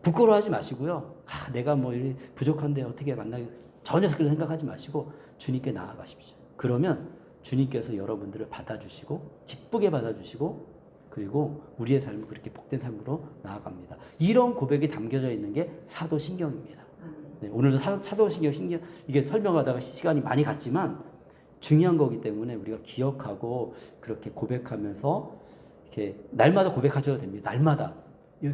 S1: 부끄러워하지 마시고요. 내가 뭐 부족한데 어떻게 만나게, 전혀 그런 생각하지 마시고 주님께 나아가십시오. 그러면 주님께서 여러분들을 받아주시고 기쁘게 받아주시고, 그리고 우리의 삶을 그렇게 복된 삶으로 나아갑니다. 이런 고백이 담겨져 있는 게 사도신경입니다. 네, 오늘도 사도신경 이게 설명하다가 시간이 많이 갔지만 중요한 거기 때문에 우리가 기억하고 그렇게 고백하면서 이렇게 날마다 고백하셔도 됩니다. 날마다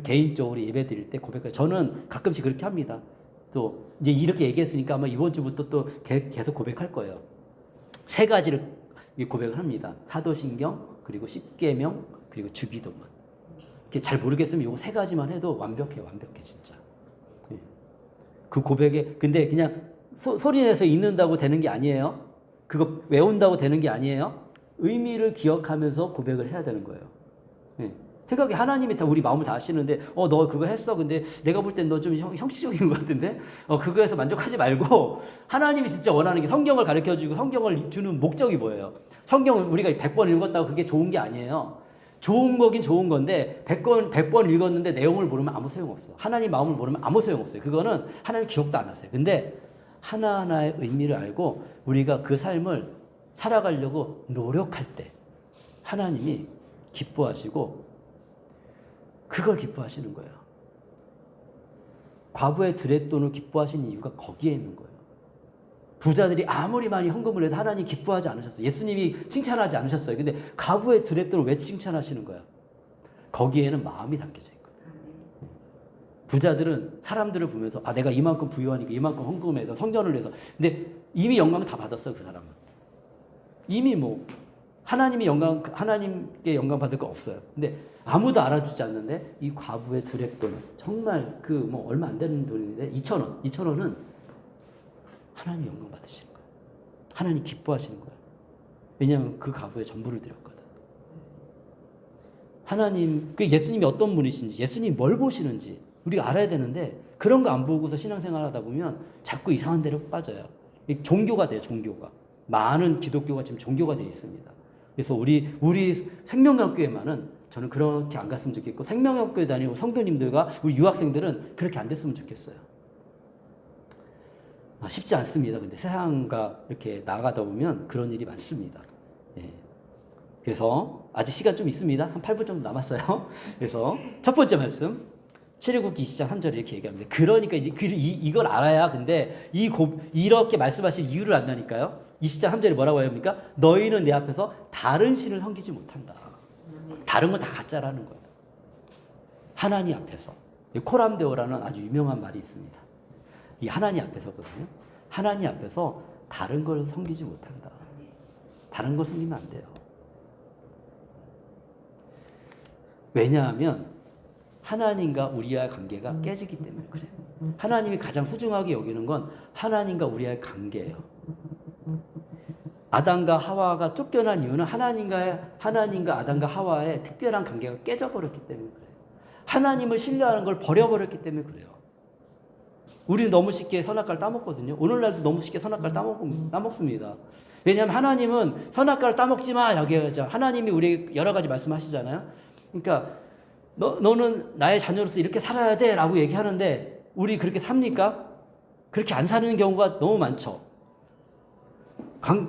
S1: 개인적으로 예배 드릴 때 고백해요. 저는 가끔씩 그렇게 합니다. 또 이제 이렇게 얘기했으니까 아마 이번 주부터 또 계속 고백할 거예요. 세 가지를 고백을 합니다. 사도신경, 그리고 십계명, 그리고 주기도문. 이렇게 잘 모르겠으면 이거 세 가지만 해도 완벽해 진짜. 그 고백에, 근데 그냥 소리내서 읽는다고 되는 게 아니에요. 그거 외운다고 되는 게 아니에요. 의미를 기억하면서 고백을 해야 되는 거예요. 생각에 하나님이 다 우리 마음을 다 아시는데, 너 그거 했어. 근데 내가 볼 땐 너 좀 형식적인 것 같은데? 그거에서 만족하지 말고, 하나님이 진짜 원하는 게 성경을 가르쳐 주고 성경을 주는 목적이 뭐예요? 성경을 우리가 100번 읽었다고 그게 좋은 게 아니에요. 좋은 거긴 좋은 건데, 100번 읽었는데 내용을 모르면 아무 소용없어. 하나님 마음을 모르면 아무 소용없어요. 그거는 하나님 기억도 안 하세요. 근데 하나하나의 의미를 알고 우리가 그 삶을 살아가려고 노력할 때 하나님이 기뻐하시고, 그걸 기뻐하시는 거예요. 과부의 드렛돈을 기뻐하시는 이유가 거기에 있는 거예요. 부자들이 아무리 많이 헌금을 해도 하나님 기뻐하지 않으셨어요. 예수님이 칭찬하지 않으셨어요. 근데 과부의 드렛돈을 왜 칭찬하시는 거야? 거기에는 마음이 담겨져 있거든요. 부자들은 사람들을 보면서 내가 이만큼 부유하니까 이만큼 헌금해서 성전을 해서, 근데 이미 영광을 다 받았어요. 그 사람은 이미 하나님께 영광 받을 거 없어요. 근데 아무도 알아주지 않는데 이 과부의 드렛돈, 정말 얼마 안 되는 돈인데 2,000원은 하나님 영광 받으시는 거예요. 하나님 기뻐하시는 거예요. 왜냐하면 그 과부의 전부를 드렸거든. 하나님, 예수님이 어떤 분이신지, 예수님이 뭘 보시는지 우리가 알아야 되는데, 그런 거 안 보고서 신앙생활 하다 보면 자꾸 이상한 데로 빠져요. 종교가 돼요. 종교가. 많은 기독교가 지금 종교가 되어 있습니다. 그래서 우리 생명학교에만은 저는 그렇게 안 갔으면 좋겠고, 생명학교에 다니고 성도님들과 우리 유학생들은 그렇게 안 됐으면 좋겠어요. 쉽지 않습니다. 근데 세상과 이렇게 나가다 보면 그런 일이 많습니다. 예. 그래서 아직 시간 좀 있습니다. 한 8분 정도 남았어요. 그래서 첫 번째 말씀, 출애굽기 20장 3절에 이렇게 얘기합니다. 그러니까 이제 이걸 알아야, 근데 이렇게 말씀하실 이유를 안다니까요. 20장 3절에 뭐라고 합니까? 너희는 내 앞에서 다른 신을 섬기지 못한다. 다른 건 다 가짜라는 거예요. 하나님 앞에서. 코람데오라는 아주 유명한 말이 있습니다. 이 하나님 앞에서거든요. 하나님 앞에서 다른 걸 섬기지 못한다. 다른 걸 섬기면 안 돼요. 왜냐하면 하나님과 우리와의 관계가 깨지기 때문에 그래요. 하나님이 가장 소중하게 여기는 건 하나님과 우리와의 관계예요. 아담과 하와가 쫓겨난 이유는 하나님과 아담과 하와의 특별한 관계가 깨져버렸기 때문에 그래요. 하나님을 신뢰하는 걸 버려버렸기 때문에 그래요. 우리는 너무 쉽게 선악과를 따먹거든요. 오늘날도 너무 쉽게 선악과를 따먹습니다. 왜냐하면 하나님은 선악과를 따먹지 마, 여기죠. 하나님이 우리 여러 가지 말씀하시잖아요. 그러니까 너는 나의 자녀로서 이렇게 살아야 돼 라고 얘기하는데 우리 그렇게 삽니까? 그렇게 안 사는 경우가 너무 많죠.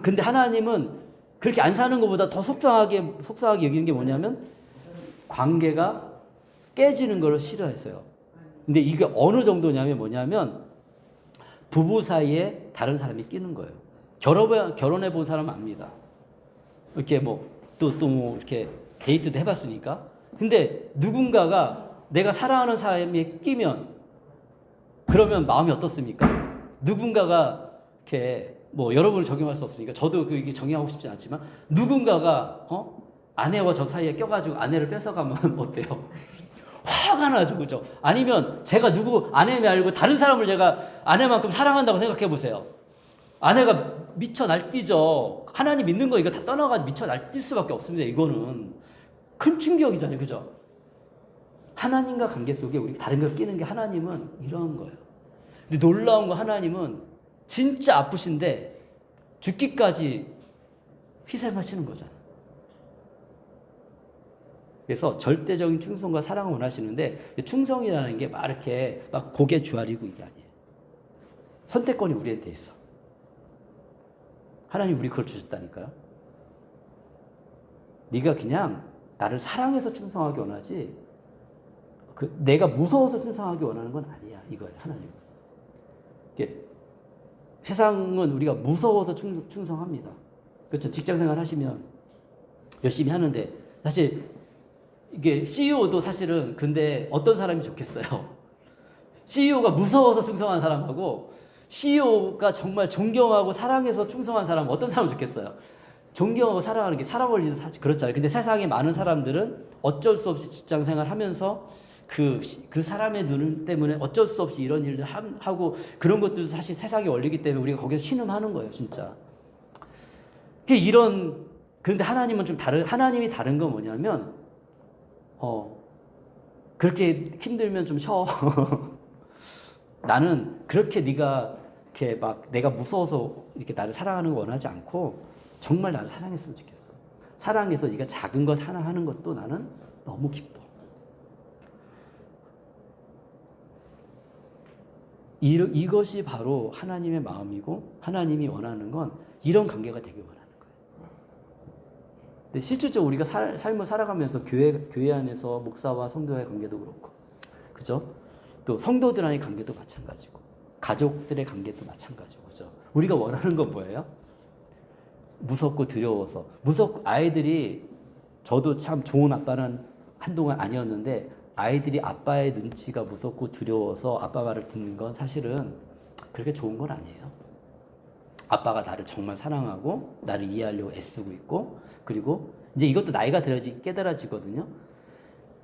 S1: 근데 하나님은 그렇게 안 사는 것보다 더 속상하게 여기는 게 뭐냐면 관계가 깨지는 걸 싫어했어요. 근데 이게 어느 정도냐면 뭐냐면 부부 사이에 다른 사람이 끼는 거예요. 결혼해 본 사람은 압니다. 이렇게 또 이렇게 데이트도 해봤으니까. 근데 누군가가 내가 사랑하는 사람이 끼면 그러면 마음이 어떻습니까? 누군가가 이렇게 여러분을 적용할 수 없으니까 저도 그게 정의하고 싶진 않지만 누군가가 아내와 저 사이에 껴가지고 아내를 뺏어가면 어때요? 화가 나죠, 그죠? 아니면 제가 누구 아내 말고 다른 사람을 제가 아내만큼 사랑한다고 생각해 보세요. 아내가 미쳐 날뛰죠. 하나님 믿는 거 이거 다 떠나가지고 미쳐 날뛸 수밖에 없습니다. 이거는 큰 충격이잖아요, 그죠? 하나님과 관계 속에 우리 다른 걸 끼는 게 하나님은 이런 거예요. 근데 놀라운 거 하나님은 진짜 아프신데 죽기까지 희생하시는 거잖아요. 그래서 절대적인 충성과 사랑을 원하시는데 충성이라는 게 막 이렇게 막 고개 주아리고 이게 아니에요. 선택권이 우리한테 있어. 하나님 우리 그걸 주셨다니까요. 네가 그냥 나를 사랑해서 충성하기 원하지 내가 무서워서 충성하기 원하는 건 아니야. 이거예요. 하나님. 세상은 우리가 무서워서 충성합니다. 그렇죠. 직장생활 하시면 열심히 하는데 사실 이게 CEO도 사실은 근데 어떤 사람이 좋겠어요. CEO가 무서워서 충성한 사람하고 CEO가 정말 존경하고 사랑해서 충성한 사람 어떤 사람 좋겠어요. 존경하고 사랑하는 게 사람 원리는 사실 그렇잖아요. 근데 세상에 많은 사람들은 어쩔 수 없이 직장생활 하면서 그 사람의 눈 때문에 어쩔 수 없이 이런 일들 하고 그런 것들도 사실 세상의 원리이기 때문에 우리가 거기서 신음하는 거예요, 진짜. 그런데 하나님은 하나님이 다른 건 뭐냐면, 그렇게 힘들면 좀 쉬어. 나는 그렇게 네가 이렇게 막 내가 무서워서 이렇게 나를 사랑하는 거 원하지 않고 정말 나를 사랑했으면 좋겠어. 사랑해서 네가 작은 것 하나 하는 것도 나는 너무 기뻐. 이것이 바로 하나님의 마음이고 하나님이 원하는 건 이런 관계가 되길 원하는 거예요. 근데 실질적으로 우리가 삶을 살아가면서 교회 안에서 목사와 성도의 관계도 그렇고, 그죠? 또 성도들과의 관계도 마찬가지고, 가족들의 관계도 마찬가지고, 그죠? 우리가 원하는 건 뭐예요? 무섭고 두려워서. 아이들이, 저도 참 좋은 아빠는 한동안 아니었는데, 아이들이 아빠의 눈치가 무섭고 두려워서 아빠 말을 듣는 건 사실은 그렇게 좋은 건 아니에요. 아빠가 나를 정말 사랑하고 나를 이해하려고 애쓰고 있고, 그리고 이제 이것도 나이가 들어야지 깨달아지거든요.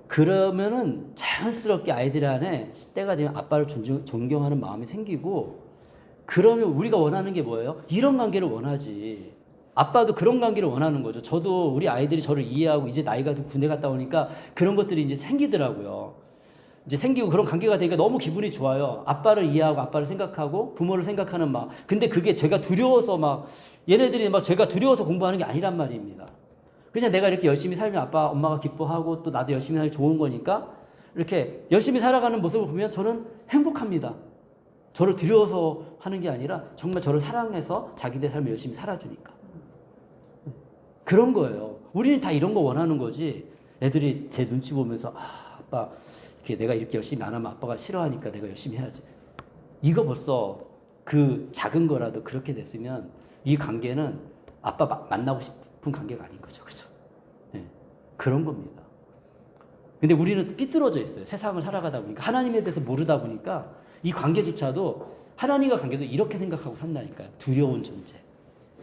S1: 그러면은 자연스럽게 아이들 안에 때가 되면 아빠를 존경하는 마음이 생기고, 그러면 우리가 원하는 게 뭐예요? 이런 관계를 원하지. 아빠도 그런 관계를 원하는 거죠. 저도 우리 아이들이 저를 이해하고 이제 나이가 좀 군대 갔다 오니까 그런 것들이 이제 생기더라고요. 이제 생기고 그런 관계가 되니까 너무 기분이 좋아요. 아빠를 이해하고 아빠를 생각하고 부모를 생각하는 마음. 근데 그게 제가 두려워서 얘네들이 제가 두려워서 공부하는 게 아니란 말입니다. 그냥 내가 이렇게 열심히 살면 아빠, 엄마가 기뻐하고 또 나도 열심히 살면 좋은 거니까 이렇게 열심히 살아가는 모습을 보면 저는 행복합니다. 저를 두려워서 하는 게 아니라 정말 저를 사랑해서 자기들 삶을 열심히 살아주니까. 그런 거예요. 우리는 다 이런 거 원하는 거지. 애들이 제 눈치 보면서 아빠 내가 이렇게 열심히 안 하면 아빠가 싫어하니까 내가 열심히 해야지. 이거 벌써 그 작은 거라도 그렇게 됐으면 이 관계는 아빠 만나고 싶은 관계가 아닌 거죠. 그죠? 네. 그런 겁니다. 근데 우리는 삐뚤어져 있어요. 세상을 살아가다 보니까. 하나님에 대해서 모르다 보니까 이 관계조차도 하나님과 관계도 이렇게 생각하고 산다니까요. 두려운 존재.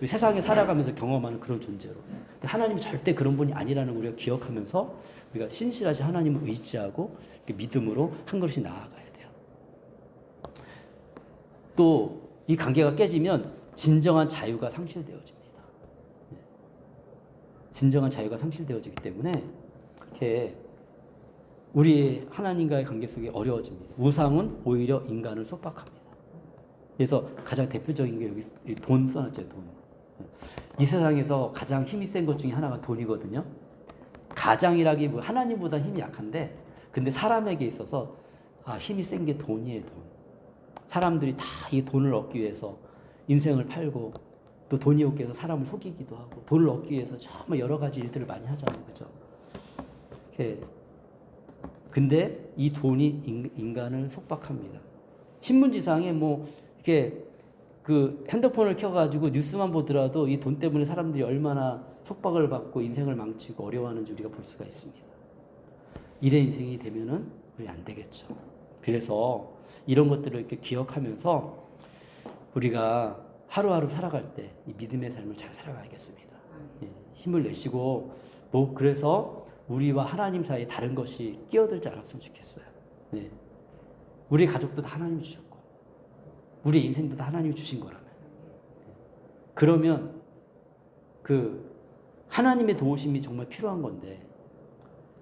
S1: 세상에 살아가면서 경험하는 그런 존재로. 근데 하나님은 절대 그런 분이 아니라는 걸 우리가 기억하면서 우리가 신실하게 하나님을 의지하고 믿음으로 한 걸음씩 나아가야 돼요. 또 이 관계가 깨지면 진정한 자유가 상실되어집니다. 진정한 자유가 상실되어지기 때문에 이렇게 우리 하나님과의 관계 속에 어려워집니다. 우상은 오히려 인간을 속박합니다. 그래서 가장 대표적인 게 여기 돈 써놨죠. 돈. 이 세상에서 가장 힘이 센 것 중에 하나가 돈이거든요. 가장이라기 뭐 하나님보다 힘이 약한데, 근데 사람에게 있어서 힘이 센 게 돈이에요. 돈. 사람들이 다 이 돈을 얻기 위해서 인생을 팔고, 또 돈이 없게 해서 사람을 속이기도 하고, 돈을 얻기 위해서 정말 여러 가지 일들을 많이 하잖아요. 그죠? 근데 이 돈이 인간을 속박합니다. 신문지상에 뭐 이렇게 그 핸드폰을 켜가지고 뉴스만 보더라도 이 돈 때문에 사람들이 얼마나 속박을 받고 인생을 망치고 어려워하는지 우리가 볼 수가 있습니다. 이래 인생이 되면은 우리 안 되겠죠. 그래서 이런 것들을 이렇게 기억하면서 우리가 하루하루 살아갈 때 이 믿음의 삶을 잘 살아가야겠습니다. 힘을 내시고 뭐 그래서 우리와 하나님 사이에 다른 것이 끼어들지 않았으면 좋겠어요. 네. 우리 가족도 다 하나님이 주셨고 우리 인생도 다 하나님이 주신 거라면, 그러면 그 하나님의 도우심이 정말 필요한 건데,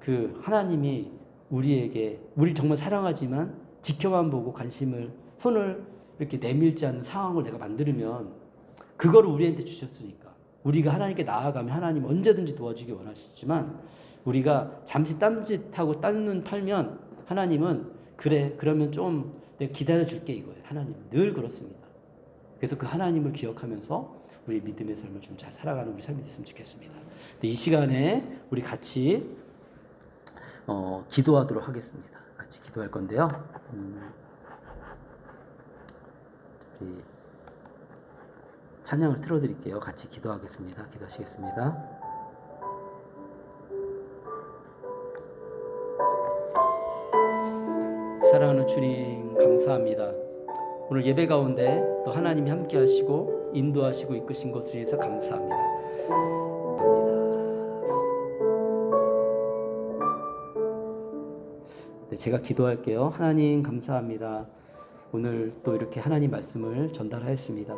S1: 그 하나님이 우리에게 우리 정말 사랑하지만 지켜만 보고 관심을 손을 이렇게 내밀지 않는 상황을 내가 만들면 그거를 우리한테 주셨으니까 우리가 하나님께 나아가면 하나님 언제든지 도와주기 원하시지만, 우리가 잠시 딴짓하고 딴 눈 팔면 하나님은 그래 그러면 좀 내가 기다려줄게 이거예요. 하나님 늘 그렇습니다. 그래서 그 하나님을 기억하면서 우리 믿음의 삶을 좀 잘 살아가는 우리 삶이 됐으면 좋겠습니다. 이 시간에 우리 같이 기도하도록 하겠습니다. 같이 기도할 건데요. 우리 찬양을 틀어드릴게요. 같이 기도하겠습니다. 기도하시겠습니다. 사랑하는 주님 감사합니다. 오늘 예배 가운데 또 하나님이 함께 하시고 인도하시고 이끄신 것을 위해서 감사합니다. 네, 제가 기도할게요. 하나님 감사합니다. 오늘 또 이렇게 하나님 말씀을 전달하였습니다.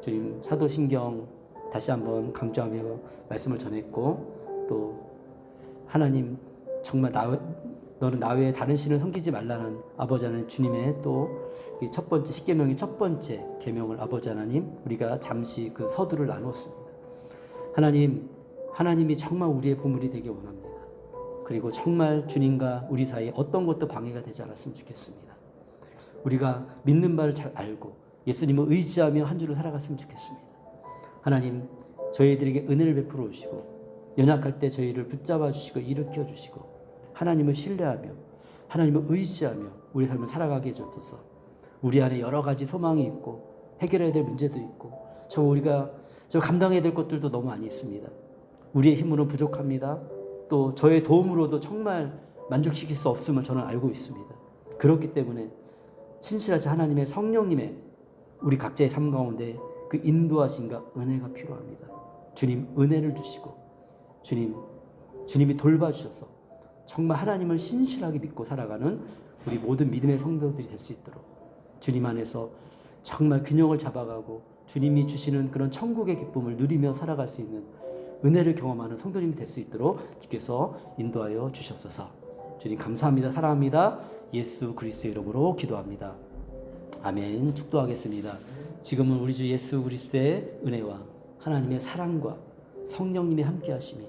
S1: 주님 사도신경 다시 한번 강조하며 말씀을 전했고, 또 하나님 정말 너는 나 외에 다른 신을 섬기지 말라는 아버지 하나님 주님의 또 첫 번째 십계명의 첫 번째 계명을 아버지 하나님 우리가 잠시 그 서두를 나누었습니다. 하나님이 정말 우리의 보물이 되길 원합니다. 그리고 정말 주님과 우리 사이에 어떤 것도 방해가 되지 않았으면 좋겠습니다. 우리가 믿는 바를 잘 알고 예수님을 의지하며 한 주를 살아갔으면 좋겠습니다. 하나님 저희들에게 은혜를 베풀어 주시고 연약할 때 저희를 붙잡아 주시고 일으켜 주시고 하나님을 신뢰하며 하나님을 의지하며 우리 삶을 살아가게 해주옵소서. 우리 안에 여러 가지 소망이 있고 해결해야 될 문제도 있고 우리가 감당해야 될 것들도 너무 많이 있습니다. 우리의 힘으로는 부족합니다. 또 저의 도움으로도 정말 만족시킬 수 없음을 저는 알고 있습니다. 그렇기 때문에 신실하신 하나님의 성령님의 우리 각자의 삶 가운데 그 인도하심과 은혜가 필요합니다. 주님 은혜를 주시고 주님이 돌봐주셔서 정말 하나님을 신실하게 믿고 살아가는 우리 모든 믿음의 성도들이 될 수 있도록 주님 안에서 정말 균형을 잡아가고 주님이 주시는 그런 천국의 기쁨을 누리며 살아갈 수 있는 은혜를 경험하는 성도님이 될 수 있도록 주께서 인도하여 주시옵소서. 주님 감사합니다. 사랑합니다. 예수 그리스도의 이름으로 기도합니다. 아멘. 축도하겠습니다. 지금은 우리 주 예수 그리스도의 은혜와 하나님의 사랑과 성령님의 함께하심이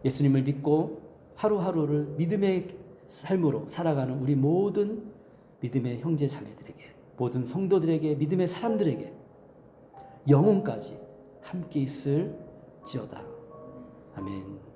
S1: 예수님을 믿고 하루하루를 믿음의 삶으로 살아가는 우리 모든 믿음의 형제 자매들에게, 모든 성도들에게, 믿음의 사람들에게 영혼까지 함께 있을지어다. 아멘.